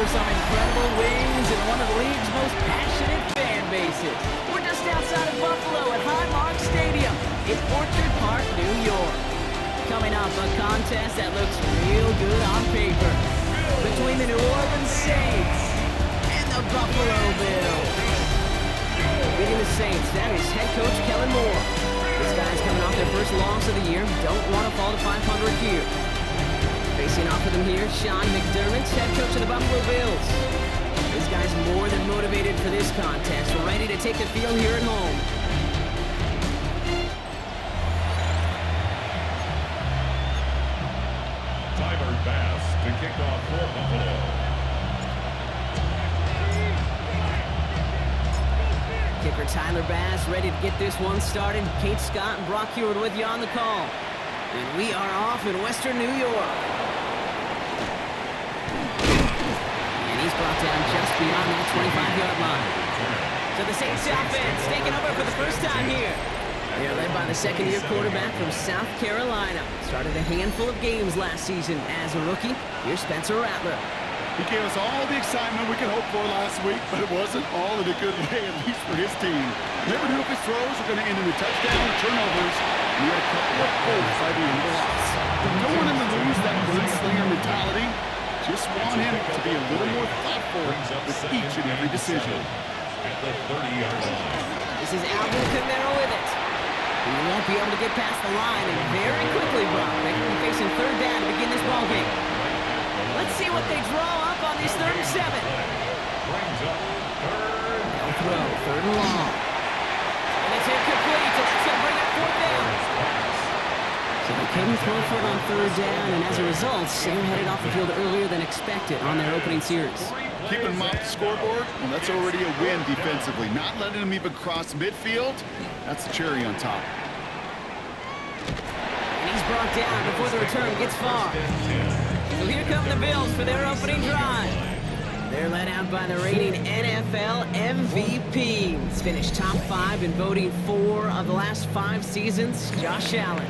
for some incredible wings and one of the league's most passionate fan bases. We're just outside of Buffalo at Highmark Stadium in Orchard Park, New York. Coming up, a contest that looks real good on paper between the New Orleans Saints and the Buffalo Bills. Leading the Saints, that is head coach Kellen Moore. This guy's coming off their first loss of the year. Don't want to fall to 500 here. Facing off with him here, Sean McDermott, head coach of the Buffalo Bills. This guy's more than motivated for this contest, ready to take the field here at home. Tyler Bass to kick off for Buffalo. Kicker Tyler Bass ready to get this one started. Kate Scott and Brock Heward with you on the call. And we are off in Western New York. And he's brought down just beyond that 25-yard line. So the Saints offense taking over for the first time here. They're led by the second-year quarterback from South Carolina. Started a handful of games last season as a rookie. Here's Spencer Rattler. He gave us all the excitement we could hope for last week, but it wasn't all in a good way, at least for his team. Never knew if his throws were going to end in a touchdown or turnovers. We had a couple of goals by the end of the loss. But no one in the lose that gunslinger mentality. Just want him to be a little more thoughtful with each and every decision. At the 30-yard line. This is Alvin Kamara with it. He won't be able to get past the line, and very quickly, Brock, they will be facing third down to begin this ballgame. Let's see what they draw up on this 3rd and 7. They'll throw, 3rd and long. And it's incomplete, and that's going to bring up 4th down. So they couldn't throw for it on 3rd down, and as a result, Sam headed off the field earlier than expected on their opening series. Keeping him off the scoreboard, well, that's already a win defensively. Not letting him even cross midfield, that's the cherry on top. And he's brought down before the return gets far. So here come the Bills for their opening drive. They're led out by the reigning NFL MVP. He's finished top 5 in voting 4 of the last 5 seasons, Josh Allen.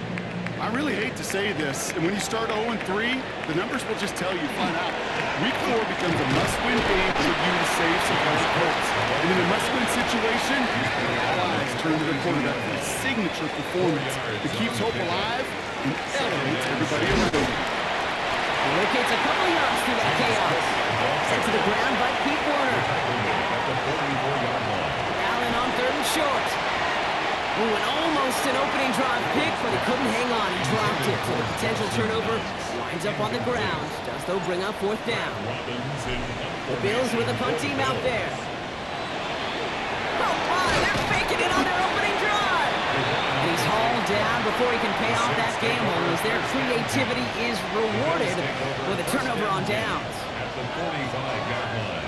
I really hate to say this, and when you start 0-3, the numbers will just tell you flat out. Week 4 becomes a must-win game for you to save some points. And in a must-win situation, all eyes turn to the quarterback for a signature performance that keeps hope alive and elevates everybody around him. He locates a couple of yards through that chaos. Sent to the ground by Pete Werner. At the 44-yard line. Allen on 3rd and short. Ooh, and almost an opening drive pick, but he couldn't hang on. He dropped it. So the potential turnover winds up on the ground. Does, though, bring up 4th down. The Bills with the punt team out there. Oh, my, they're faking it on their opening drive. And he's hauled down before he can pay off that gamble, as their creativity is rewarded with a turnover on downs. At the 45-yard line.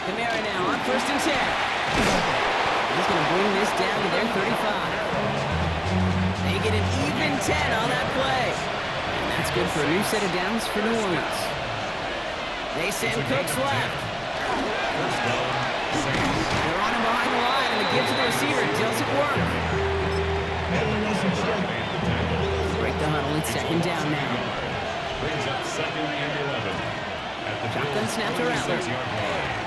Kamara now on 1st and 10. He's going to bring this down to their 35. They get an even 10 on that play. And that's good for a new set of downs for New Orleans. They send Cooks left. They're on him behind the line, and the give to the receiver doesn't work. Break the huddle. It's 2nd down now. Brings up 2nd and 11. At the Shotgun snap to Rattler. 46-yard line.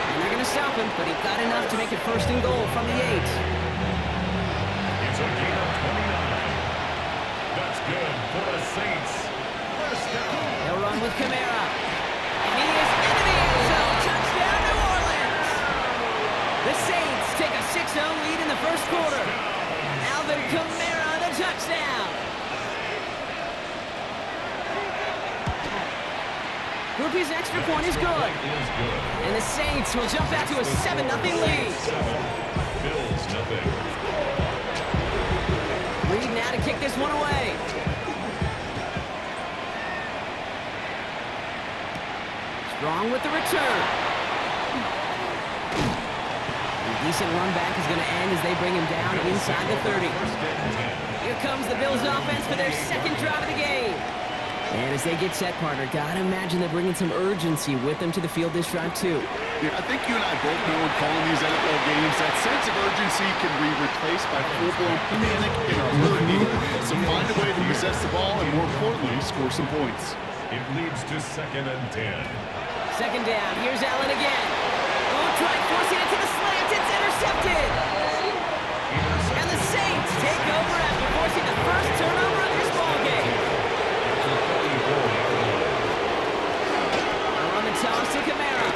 And they're going to stop him, but he got enough to make it 1st and goal from the 8. It's a gain of 29. That's good for the Saints. 1st down. They'll run with Kamara. And he is into the end zone. Touchdown, New Orleans. The Saints take a 6-0 lead in the 1st quarter. Alvin Kamara, the touchdown. Groupie's extra point is good. And the Saints will jump back to a 7-0 lead. Bills nothing. Reed now to kick this one away. Strong with the return. A decent run back is going to end as they bring him down inside the 30. Here comes the Bills offense for their 2nd drive of the game. And as they get set, partner, gotta imagine they're bringing some urgency with them to the field this drive, too. Yeah, I think you and I both know in calling these NFL games that sense of urgency can be replaced by full-blown panic in our third knee. So find a way to possess the ball and, more importantly, score some points. It leads to 2nd and 10. Second down. Here's Allen again. Oh, trying forcing it to the slant. It's intercepted. And the Saints take over after forcing the first turnover of this ballgame. On the toss to Kamara.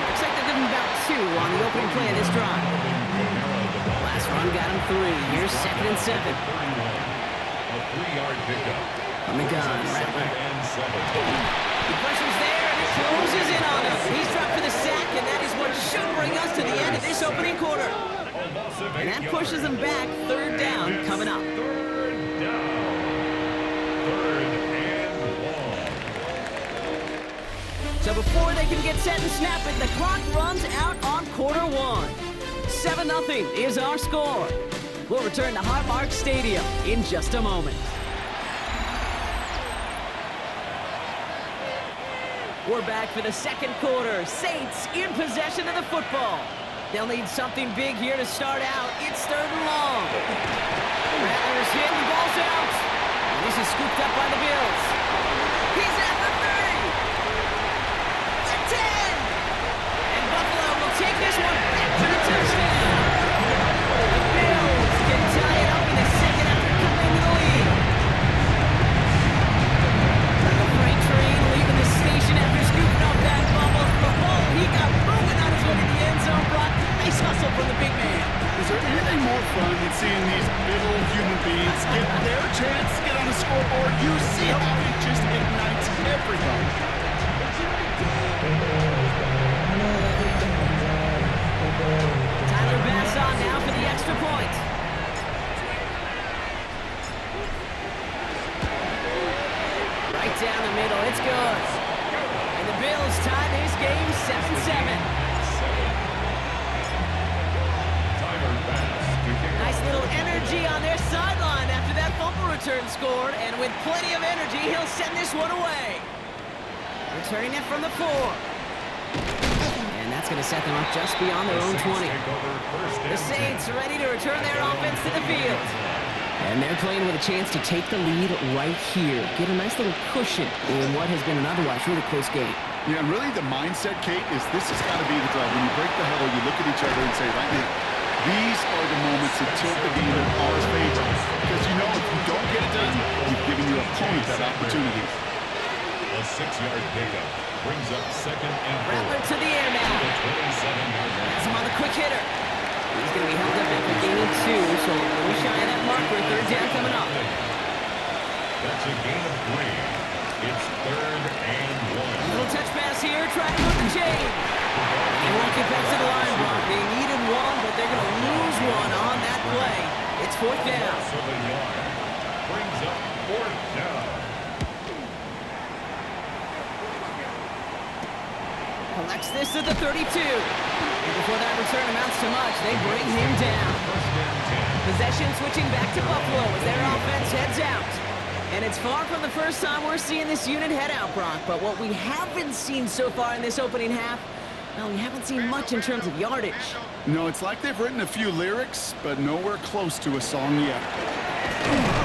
Looks like they're giving about 2 on the opening play of this drive. Last run got him 3. Here's 2nd and 7. A 3-yard pickup. On the gun, Rattler. And 7. The pressure's there, and it closes in on him. He's dropped for the sack, and that is what should bring us to the end of this opening quarter. And that pushes them back. 3rd down coming up. 3rd down. 3rd and 1. So before they can get set and snap it, the clock runs out on quarter 1. 7-0 is our score. We'll return to Highmark Stadium in just a moment. We're back for the second quarter. Saints in possession of the football. They'll need something big here to start out. It's 3rd and long. Rattler's hit, the ball's out. And this is scooped up by the Bills. He's at the 30. The 10. And Buffalo will take this one back to the touchdown. The Bills can tie it up in the second after coming into the lead. Like a freight train leaving the station after scooping up that bubble. He got moving on his way to the end zone block. Nice hustle from the big man. Is there anything more fun than seeing these little human beings get their chance to get on the scoreboard? You see how it just ignites everybody. Tyler Bass on now for the extra point. Right down the middle, it's good. And the Bills tie this game 7-7. Nice little energy on their sideline after that fumble return scored, and with plenty of energy, he'll send this one away. Returning it from the 4. And that's going to set them up just beyond their own 20. The Saints are ready to return their offense to the field. And they're playing with a chance to take the lead right here. Get a nice little cushion in what has been an otherwise really close game. Yeah, and really the mindset, Kate, is this has got to be the drive. When you break the huddle, you look at each other and say, right now, these are the moments that tilt the game in our favor. Because you know if you don't get it done, you've given your opponent that opportunity. A 6-yard pickup brings up 2nd and 4. Rattler to the air now. The 27-yard line. Has him on the quick hitter. He's going to be held up after gaining 2, so we're shy of that marker. 3rd down coming up. That's a gain of 3. It's 3rd and 1. Little touch pass here, trying to move the chain. They won't get back to the line, Brock. They needed 1, but they're going to lose 1 on that play. It's 4th down. Brings up 4th down. Collects this at the 32. And before that return amounts to much, they bring him down. Possession switching back to Buffalo as their offense heads out. And it's far from the first time we're seeing this unit head out, Brock. But what we haven't seen so far in this opening half, well, we haven't seen much in terms of yardage. No, it's like they've written a few lyrics, but nowhere close to a song yet.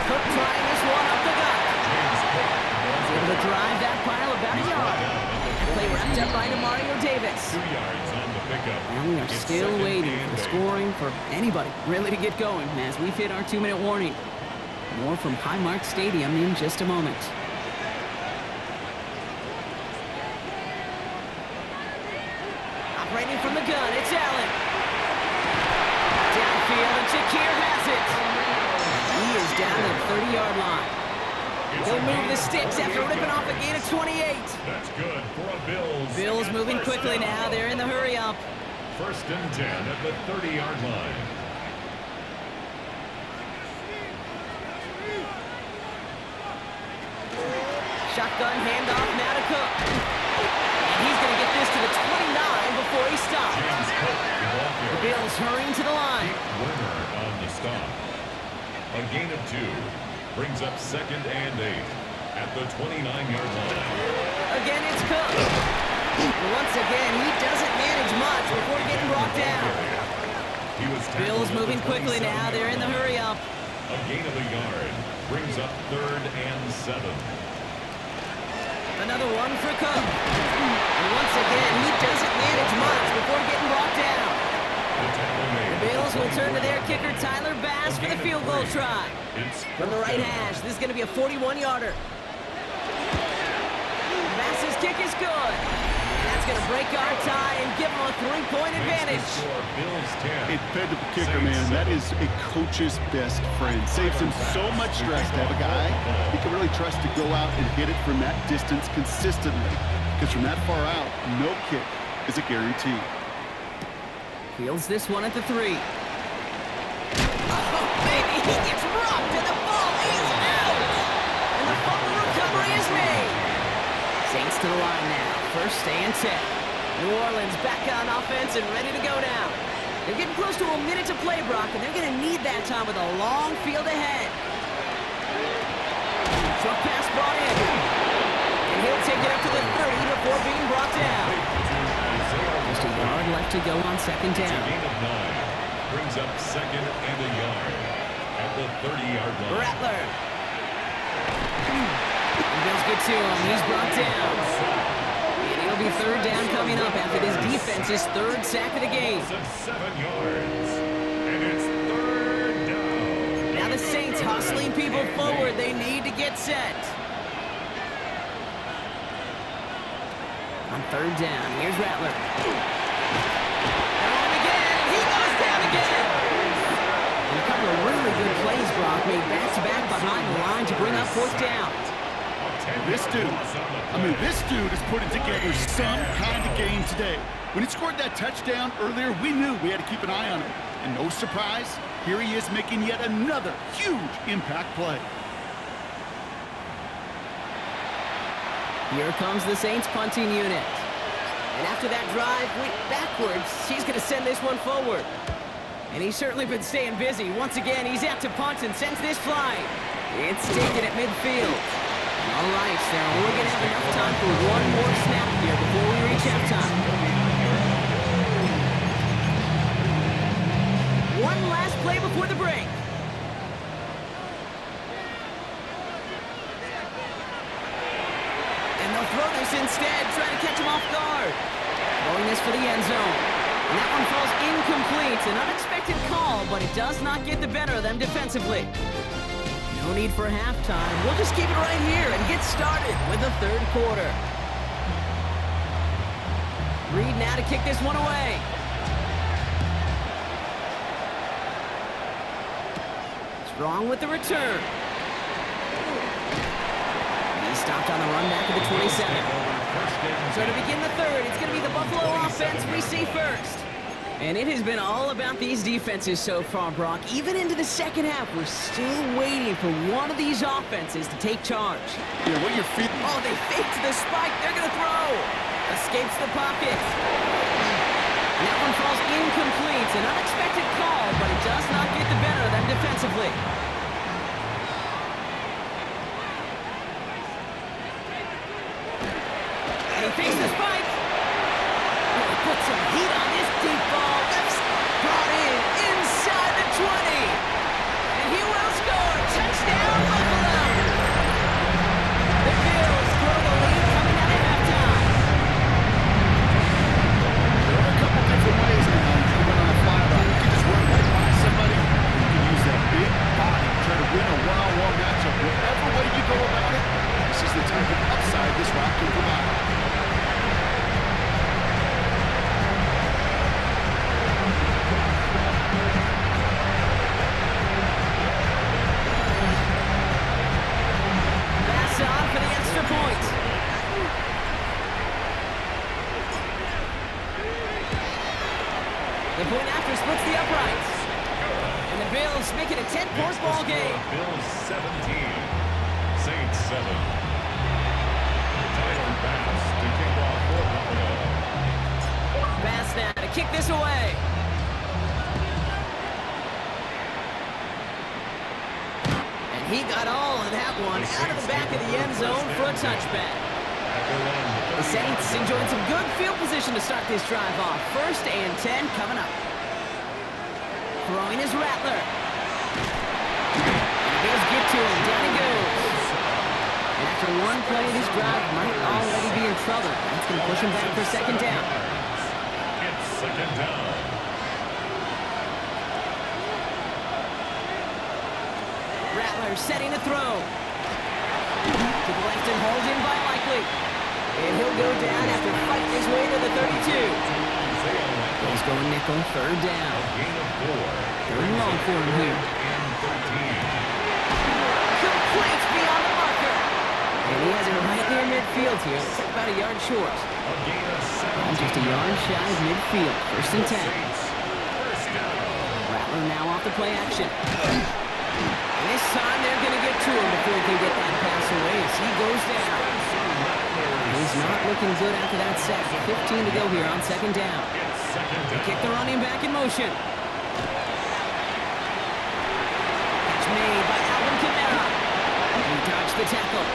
Cook trying this one up the gut. He's able to drive that pile about a yard. Play wrapped up by Mario Davis. 2 yards on the pickup. And we are still waiting for the scoring for anybody really to get going as we've hit our 2-minute warning. More from Highmark Stadium in just a moment. Operating from the gun, it's Allen. Downfield, and Shakir has it. He is down to the 30-yard line. They'll move the sticks after ripping off a gain of 28. That's good for a Bills. Bills moving quickly now. They're in the hurry up. 1st and 10 at the 30-yard line. Shotgun handoff now to Cook. And he's going to get this to the 29 before he stops. The Bills hurrying to the line. Warner on the stop. A gain of 2 brings up 2nd and 8. at the 29-yard line. Again, it's Cook. Once again, he doesn't manage much before getting brought down. He was Bills moving quickly now. They're in the hurry up. A gain of a yard brings up 3rd and 7. Another one for Cook. And once again, he doesn't manage much before getting brought down. The Bills will turn to their kicker, Tyler Bass, for the field goal try. From the right hash, this is going to be a 41-yarder. Bass's kick is good. That's going to break our tie and give them a 3-point advantage. It fed the kicker, man. That is a coach's best friend. Saves him so much stress to have a guy he can really trust to go out and hit it from that distance consistently. Because from that far out, no kick is a guarantee. Fields this one at the 3. Oh, baby, he gets rocked and the ball is out. And the fumble recovery is made. Saints to the line now. 1st and 10. New Orleans back on offense and ready to go now. They're getting close to a minute to play, Brock, and they're going to need that time with a long field ahead. Short pass brought in. And he'll take it up to the 30 before being brought down. Just a yard left to go on 2nd down. A gain of 9 brings up 2nd and a yard at the 30-yard line. Rattler. The Bills get to him. He's brought down. And it'll be 3rd down coming up after this defense's 3rd sack of the game. 7 yards. And it's 3rd down. Now the Saints hustling people forward. They need to get set. On 3rd down, here's Rattler. And again, he goes down again. And a couple of really good plays, Brock, made back-to-back behind the line to bring up 4th down. This dude is putting together some kind of game today. When he scored that touchdown earlier, we knew we had to keep an eye on him. And no surprise, here he is making yet another huge impact play. Here comes the Saints punting unit. And after that drive went backwards, he's going to send this one forward. And he's certainly been staying busy. Once again, he's out to punt and sends this flying. It's taken at midfield. All right, so we're going to have enough time for one more snap here before we reach halftime. One last play before the break. And they'll throw this instead, trying to catch him off guard. Throwing this for the end zone. And that one falls incomplete. An unexpected call, but it does not get the better of them defensively. No need for halftime. We'll just keep it right here and get started with the 3rd quarter. Reed now to kick this one away. Strong with the return. He stopped on the run back at the 27. So to begin the 3rd, it's going to be the Buffalo offense we see first. And it has been all about these defenses so far, Brock. Even into the 2nd half, we're still waiting for one of these offenses to take charge. Yeah, what you're feeling. Oh, they faked the spike. They're going to throw. Escapes the pocket. And that one falls incomplete. An unexpected call, but it does not get the better of them defensively. And he fakes the spike. Put some heat on this deep ball. That's brought in inside the 20. And he will score. Touchdown, Buffalo. The Bills grow the lead coming out of halftime. There are a couple different ways now to win on a flyby. You can just run right by somebody. You can use that big body to try to win a one-on-one matchup. Whatever way you go about it, this is the type of upside this route can provide. The point after splits the uprights. And the Bills make it a 10-point ball game. Bills 17, Saints 7. Tyler Bass to kick off for Buffalo. Bass now to kick this away. And He got all of that one out of the back of the end zone for a touchback. The Saints enjoying some good field position to start this drive off. 1st and 10 coming up. Throwing his Rattler. And the Bills get to him. Down he goes. And after one play, this drive might already be in trouble. That's going to push him back for 2nd down. It's 2nd down. Rattler setting a throw. To the left and hauled in by Likely. And he'll go down after fighting his way to the 32. Bills going nickel, 3rd down. Gain of 4. 3rd and long for him here. Complete beyond the marker. And he has it right near midfield here. It's about a yard short. And just a yard shy of midfield. 1st and 10. Rattler now off the play action. And this time they're going to get to him before he can get that pass away as he goes down. He's not looking good after that sack. 15 to go here on 2nd down. They kick the running back in motion. Catch made by Alvin Kamara. He dodged the tackle.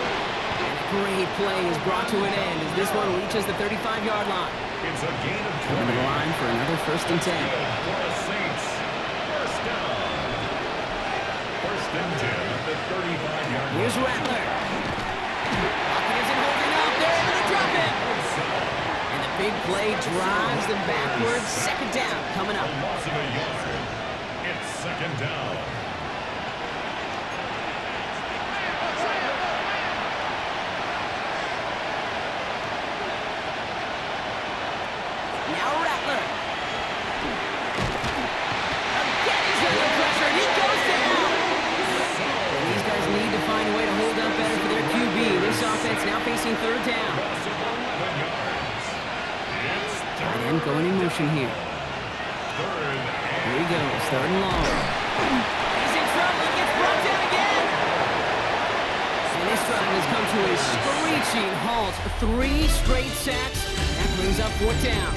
And a great play is brought to an end as this one reaches the 35-yard line. It's a gain of 20. Coming to the line for another 1st and 10. For the Saints. 1st down. 1st and 10 at the 35-yard line. Here's Rattler. Lockett isn't holding up. They're able to drop him. And the big play drives them backwards. 2nd down coming up. A loss of a yard. It's 2nd down. Now Rattler. Again, he's under pressure, and he goes down. And these guys need to find a way to hold up better for their QB. This offense now facing 3rd down. Loss of 11 yards. It's Tight end going in motion here. 3rd and Here he goes, 3rd and long. He's in trouble, he gets brought down again. And this drive has come to a screeching halt. 3 straight sacks. That brings up 4th down.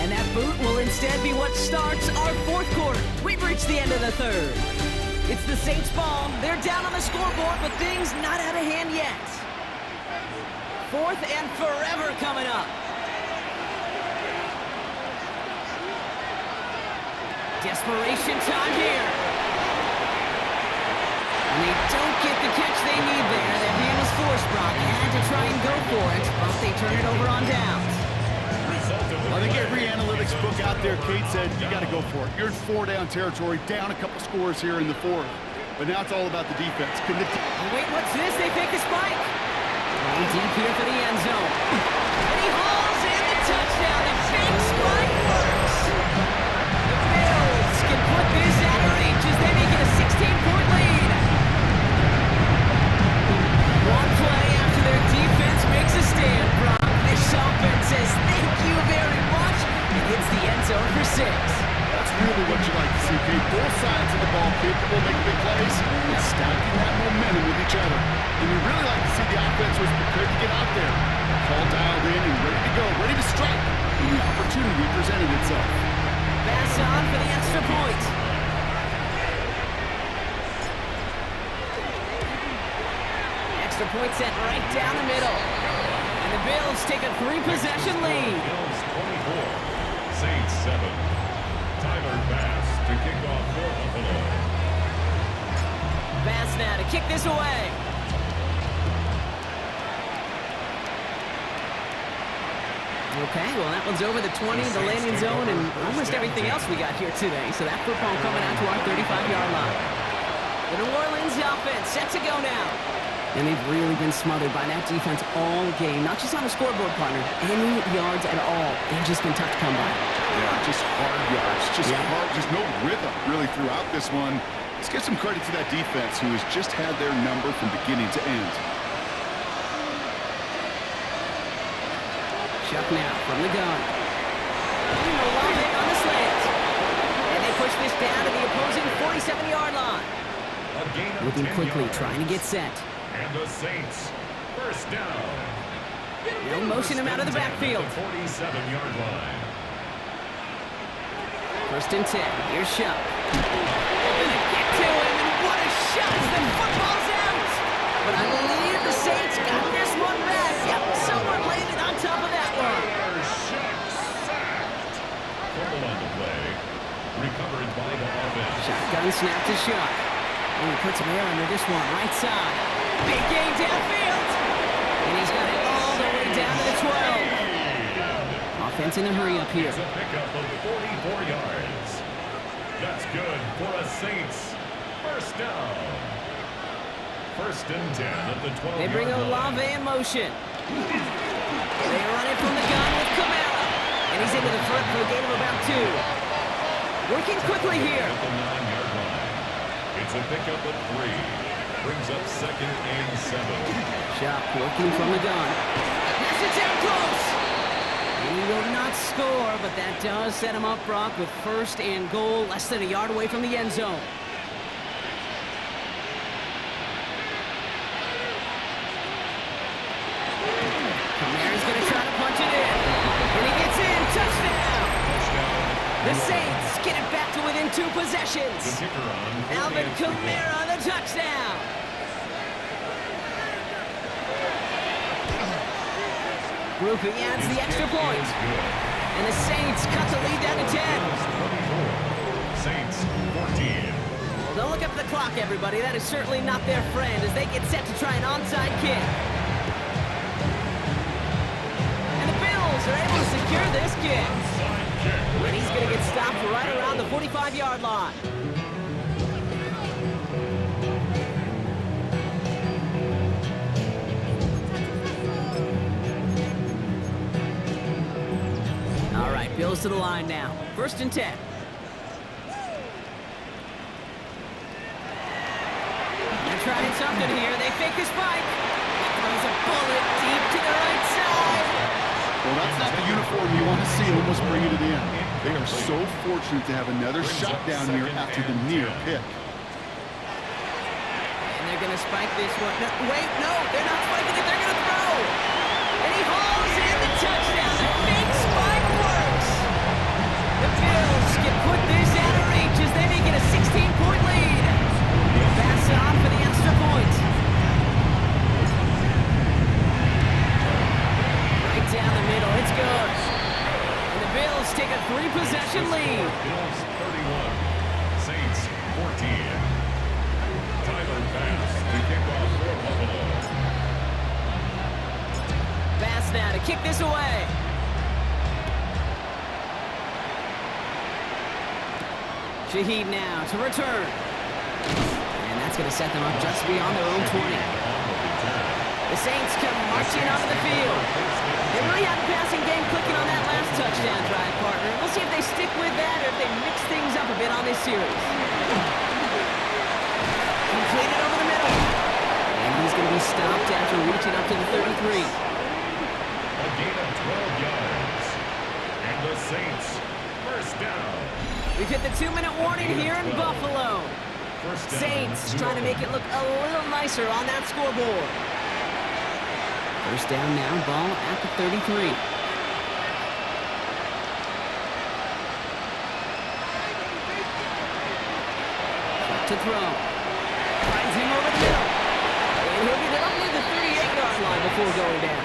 And that boot will instead be what starts our 4th quarter. We've reached the end of the 3rd. It's the Saints' ball. They're down on the scoreboard, but things not out of hand yet. 4th and forever coming up. Desperation time here. And they don't get the catch they need there. Their hand was forced, Brock. Had to try and go for it, but they turn it over on downs. I think every analytics book out there, Kate, said you got to go for it. You're in 4-down territory, down a couple scores here in the 4th. But now it's all about the defense. Oh, wait, what's this? They fake the spike. Going deep here for the end zone. And he hauls in the touchdown. The fake spike works. The Bills can put this out of reach as they make it a 16-point lead. One play after their defense makes a stand, Brock. This offense says thank you very much and hits the end zone for 6. That's really what you like to see, Kate. Both sides of the ball capable of making big plays and stacking that momentum with each other. And you really like to see the offense was prepared to get out there. Call dialed in and ready to go, ready to strike when the opportunity presented itself. Pass on for the extra point. Extra point set right down the middle. And the Bills take a 3-possession lead. Bills 24, Saints 7. Tyler Bass to kick off for Buffalo. Bass now to kick this away. Okay, well that one's over the 20, the landing zone, and almost everything else we got here today. So that football coming out to our 35-yard line. The New Orleans offense set to go now. And they've really been smothered by that defense all game. Not just on the scoreboard, partner. Any yards at all. They've just been tough to come by. Yeah, just hard yards. Just hard, just no rhythm really throughout this one. Let's give some credit to that defense who has just had their number from beginning to end. Chuck now from the gun. Olave on the slant. And they push this down to the opposing 47-yard line. Moving quickly, trying to get set. And the Saints, 1st down. They'll motion him out of the backfield. 47-yard line. 1st and 10. Here's Shuck. They're going to get to him, and what a shot as the football's out. But I believe the Saints got this one back. Yep, someone landed on top of that one. Fumble on the play. Recovered by the offense. Shotgun snap to Shough. And he puts him air under this one, right side. Big gain downfield. And he's got it all the way down to the 12. Offense in a hurry up here. It's a pickup of 44 yards. That's good for a Saints first down. First and 10 at the 12-yard line. They bring Olave in motion. They run it from the gun with Kamara. And he's into the front for a gain of about 2. Working quickly here. At the 9-yard line. It's a pickup of 3. Brings up second and 7. Shough working from the gun. That's it down close. And he will not score, but that does set him up, Brock, with first and goal, less than a yard away from the end zone. Kamara's going to try to punch it in. And he gets in. Touchdown. The Saints get it back to within 2 possessions. The kicker on. Alvin Kamara, the touchdown. Grouping adds the extra point. And the Saints cut the lead down to 10. Saints 14. Don't look up the clock, everybody. That is certainly not their friend as they get set to try an onside kick. And the Bills are able to secure this kick. And he's going to get stopped right around the 45-yard line. All right, Bills to the line now. First and 10. They're trying something here. They fake the spike. Throws a bullet deep to the right side. Well, that's not the uniform you want to see almost bringing it in. They are so fortunate to have another shot down here after the near pick. And they're going to spike this one. No, wait, no, they're not spiking it. They're going to throw. And he hauls in the touchdown. The fake spike works. The Bills can put this out of reach as they make it a 16-point lead. Pass on for the extra point. Right down the middle. It's good. And the Bills take a 3-possession lead. Bills 31. Saints 14. Tyler Bass to kick off for Buffalo. Bass now to kick this away. Shaheed now to return. And that's going to set them up just beyond their own 20. The Saints come marching onto the field. They really have the passing game clicking on that last touchdown drive, partner. We'll see if they stick with that or if they mix things up a bit on this series. Completed over the middle. And he's going to be stopped after reaching up to the 33. A gain of 12 yards. And the Saints first down. We've hit the 2-minute warning here in Buffalo. First down. Saints trying to make it look a little nicer on that scoreboard. First down now, ball at the 33. Back to throw. Finds him over the middle. And he'll get it up near the 38-yard line before going down.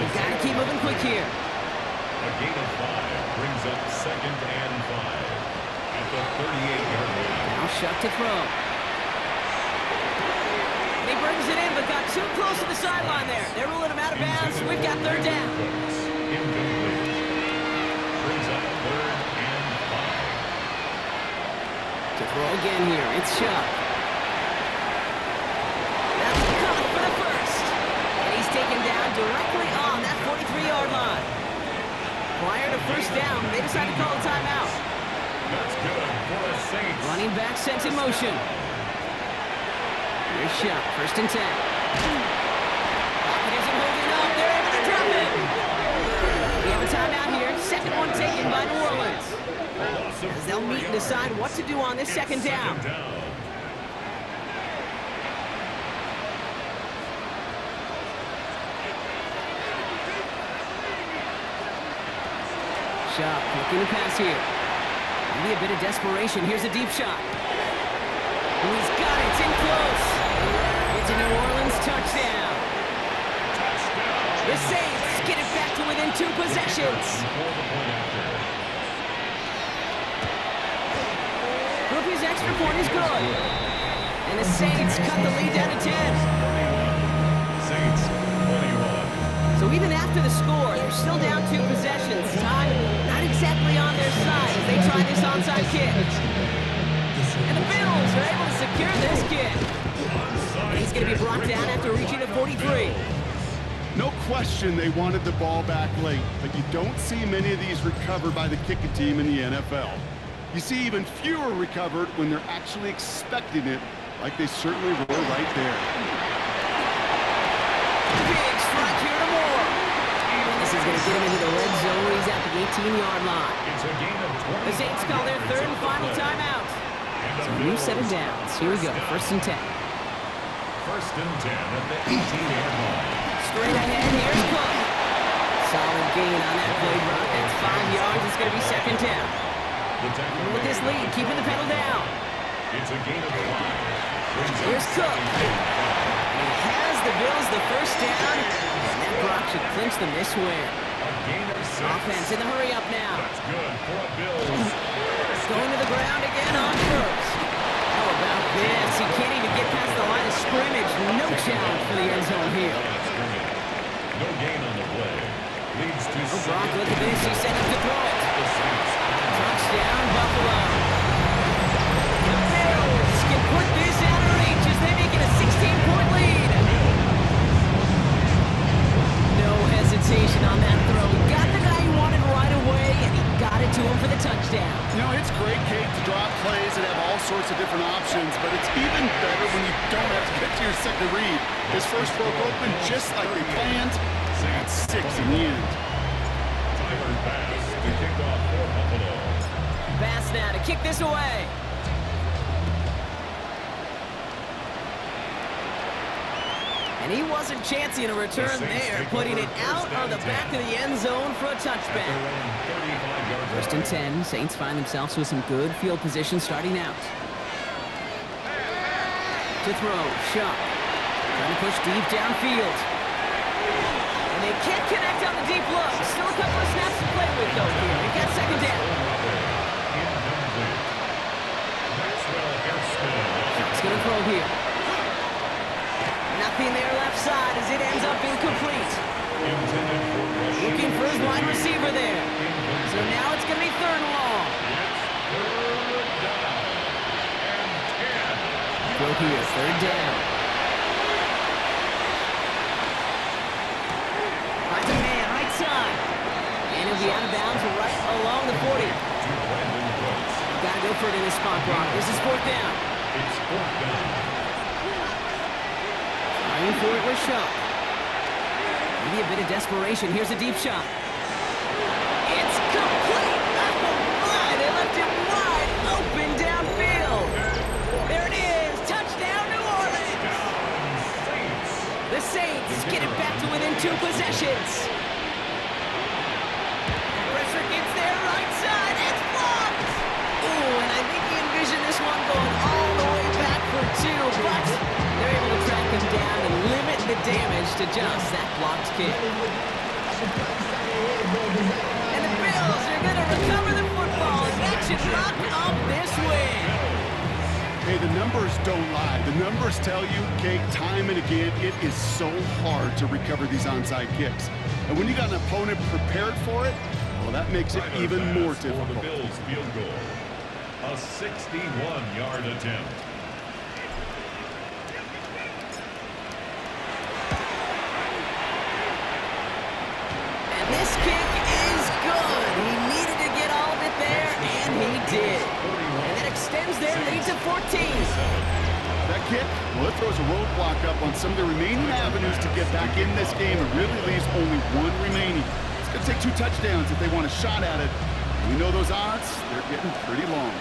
We've got to keep moving quick here. A gain of 5 brings up second and 5 at the 38-yard line. Now Shough to throw. He brings it in, but got too close to the sideline there. They're ruling him out of bounds. We've got third down. Incomplete. Brings up third and 5. To throw again here, it's Shough. That's caught for the first. And he's taken down directly on that 43-yard line. Prior to first down, they decide to call a timeout. That's good for the Saints. Running back sent in motion. Here's Shough, first and 10. Pocket isn't holding up. They're able to drop it. We have a timeout here. Second one taken by New Orleans. As they'll meet and decide what to do on this second down. Shough looking to pass here. Maybe a bit of desperation. Here's a deep shot. And he's got came close. It's a New Orleans touchdown. The Saints get it back to within 2 possessions. Rupee's extra point is good. And the Saints cut the lead down to 10. Saints 21. So even after the score, they're still down 2 possessions. Time not exactly on their side as they try this onside kick. And the Bills are able to secure this kick. And he's going to be brought down after reaching the 43. No question they wanted the ball back late, but you don't see many of these recovered by the kicking team in the NFL. You see even fewer recovered when they're actually expecting it, like they certainly were right there. Big strike here to Moore. This is going to get him into the red zone when he's at the 18-yard line. It's a gain of 20. The Saints call their 3rd and final timeout. So a new set of downs. Here we go, 1st and 10. 1st and 10 at the 18-yard line. Straight ahead, here's Cook. Solid gain on that play, Brock. That's 5 yards. It's going to be 2nd down. Even with this lead, keeping the pedal down. It's a gain of 5. Here's Cook. And he has the Bills the 1st down. And that Brock should clinch them this win. A gain of 6. Offense in the hurry up now. That's good for a Bills. Going to the ground again on 1st. How about this? He can't even get past the line of scrimmage. No challenge for the end zone here. No gain on the play. Leads to Oh, Brock, look at this. He sent him to throw it. the Saints. Touchdown, Buffalo. The Bills can put this out of reach as they make it a 16-point lead. No hesitation on that throw. He got the guy he wanted right away, and he got it to him for the touchdown. You know, it's great, Kate, to drop plays and have all sorts of different options, but it's even better when you don't have to get to your second read. His first broke open just like they planned. That's 6 in the end. Tyler Bass to kick off for Buffalo. Bass now to kick this away. And he wasn't chancing a return there, putting it out of the back of the end zone for a touchback. 1st and 10, Saints find themselves with some good field position starting out. To throw, Shuck. Trying to push deep downfield. And they can't connect on the deep look. Still a couple of snaps to play with, though, here. They got 2nd down. Shuck's going to throw here. Nothing there left side as it ends up incomplete. Looking for his wide receiver there. So now it's going to be 3rd and long. Go here, 3rd down. Finds a man, right side. And he'll be out of bounds right along the 40. Got to go for it in this spot, Brock. This is 4th down. It's 4th down. Trying for it with Shuck. Maybe a bit of desperation. Here's a deep shot. It's complete! Oh my! They left it wide open downfield. There it is! Touchdown, New Orleans! The Saints get it back to within 2 possessions. Pressure gets there, right side. It's blocked! Ooh, and I think he envisioned this one going all the way back for 2, but they're able to track him down and limit the damage to just that blocked kick. And the Bills are going to recover the football, and that should lock up this win. Hey, the numbers don't lie. The numbers tell you, Kate, time and again, it is so hard to recover these onside kicks. And when you got an opponent prepared for it, well, that makes it even more For the difficult. Bills field goal. A 61-yard attempt. And this kick is good. He needed to get all of it there, and he did. And that extends their lead to 14. That kick, well, it throws a roadblock up on some of the remaining avenues to get back in this game. It really leaves only 1 remaining. It's going to take 2 touchdowns if they want a shot at it. We know those odds, they're getting pretty long.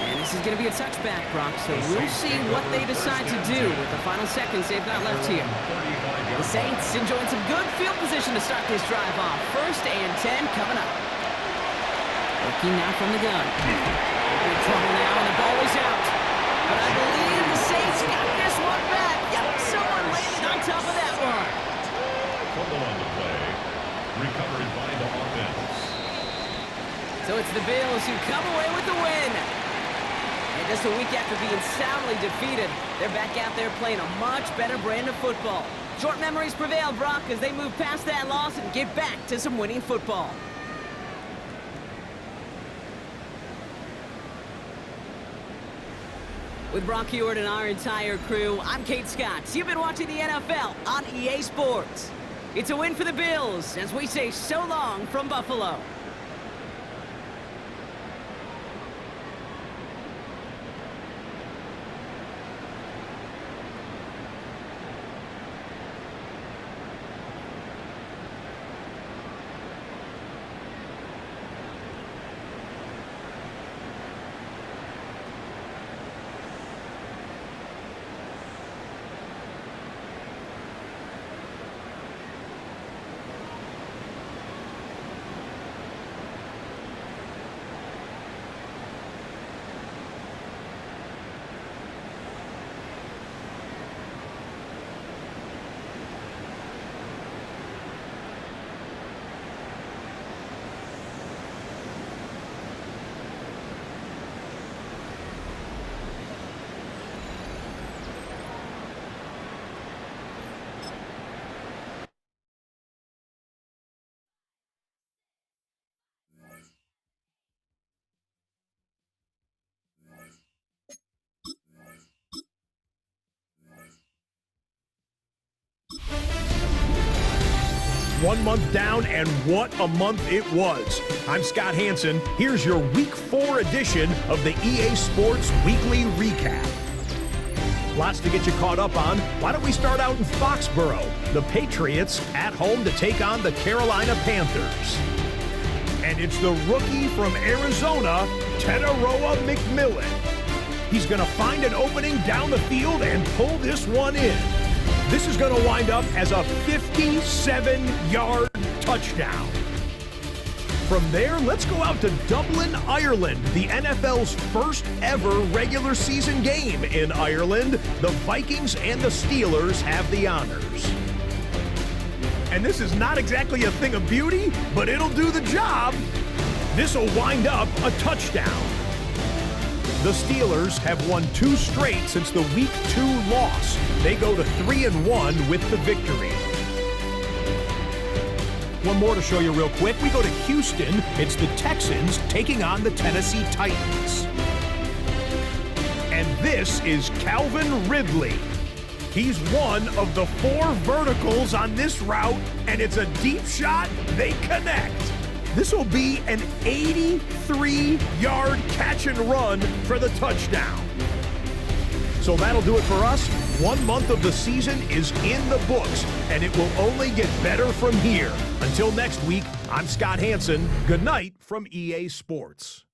And this is going to be a touchback, Brock, so we'll see what they decide to do with the final seconds they've got left here. The Saints enjoying some good field position to start this drive off. 1st and 10 coming up. Looking now from the gun. Big trouble now, and the ball is out. But I believe the Saints got this one back. Yep, someone landed on top of that one. Fumble on the play. Recovered by the offense. So it's the Bills who come away with the win. And just a week after being soundly defeated, they're back out there playing a much better brand of football. Short memories prevail, Brock, as they move past that loss and get back to some winning football. With Brock Huard and our entire crew, I'm Kate Scott. You've been watching the NFL on EA Sports. It's a win for the Bills, as we say so long from Buffalo. One month down, and what a month it was. I'm Scott Hanson. Here's your Week 4 edition of the EA Sports Weekly Recap. Lots to get you caught up on. Why don't we start out in Foxborough? The Patriots at home to take on the Carolina Panthers. And it's the rookie from Arizona, Tenaroa McMillan. He's going to find an opening down the field and pull this one in. This is going to wind up as a 57-yard touchdown. From there, let's go out to Dublin, Ireland, the NFL's first ever regular season game in Ireland. The Vikings and the Steelers have the honors. And this is not exactly a thing of beauty, but it'll do the job. This will wind up a touchdown. The Steelers have won 2 straight since the Week 2 loss. They go to 3-1 with the victory. One more to show you real quick. We go to Houston. It's the Texans taking on the Tennessee Titans. And this is Calvin Ridley. He's one of the 4 verticals on this route, and it's a deep shot. They connect. This will be an 83-yard catch and run for the touchdown. So that'll do it for us. 1 month of the season is in the books, and it will only get better from here. Until next week, I'm Scott Hanson. Good night from EA Sports.